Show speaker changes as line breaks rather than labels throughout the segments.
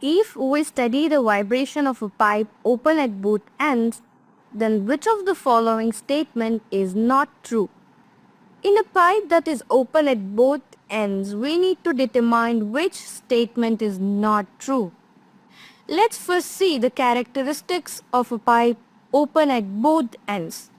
If we study the vibration of a pipe open at both ends, then which of the following statement is not true? In a pipe that is open at both ends, we need to determine which statement is not true. Let's first see the characteristics of a pipe open at both ends.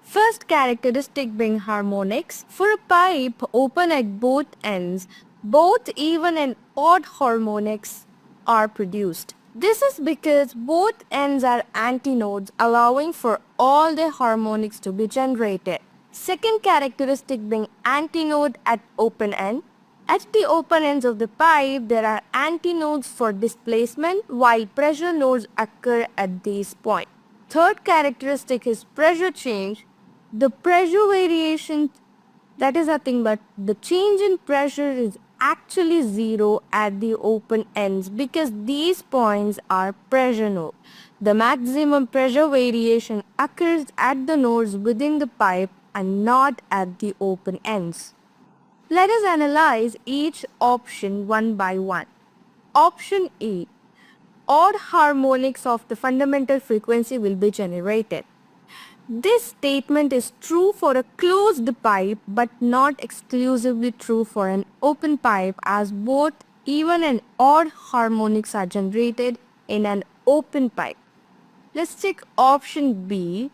First characteristic being harmonics. For a pipe open at both ends, both even and odd harmonics are produced. This is because both ends are antinodes, allowing for all the harmonics to be generated. Second characteristic being antinode at open end. At the open ends of the pipe, there are antinodes for displacement, while pressure nodes occur at these points. Third characteristic is pressure change. The pressure variation, that is nothing but the change in pressure, is actually zero at the open ends because these points are pressure nodes. The maximum pressure variation occurs at the nodes within the pipe and not at the open ends. Let us analyze each option one by one. Option A. Odd harmonics of the fundamental frequency will be generated. This statement is true for a closed pipe but not exclusively true for an open pipe, as both even and odd harmonics are generated in an open pipe. Let's check option B.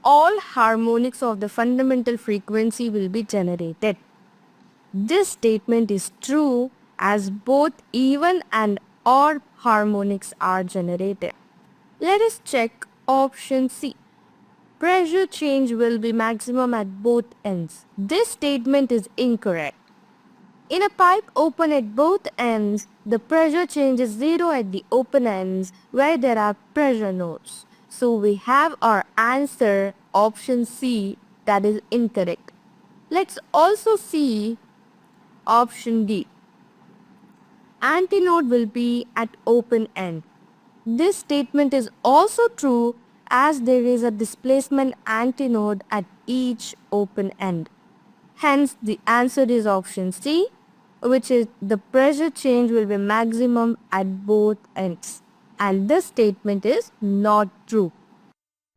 All harmonics of the fundamental frequency will be generated. This statement is true as both even and odd harmonics are generated. Let us check option C. Pressure change will be maximum at both ends. This statement is incorrect. In a pipe open at both ends, the pressure change is zero at the open ends where there are pressure nodes. So we have our answer option C, that is incorrect. Let's also see option D. Antinode will be at open end. This statement is also true as there is a displacement antinode at each open end. Hence the answer is option C, which is the pressure change will be maximum at both ends. And this statement is not true.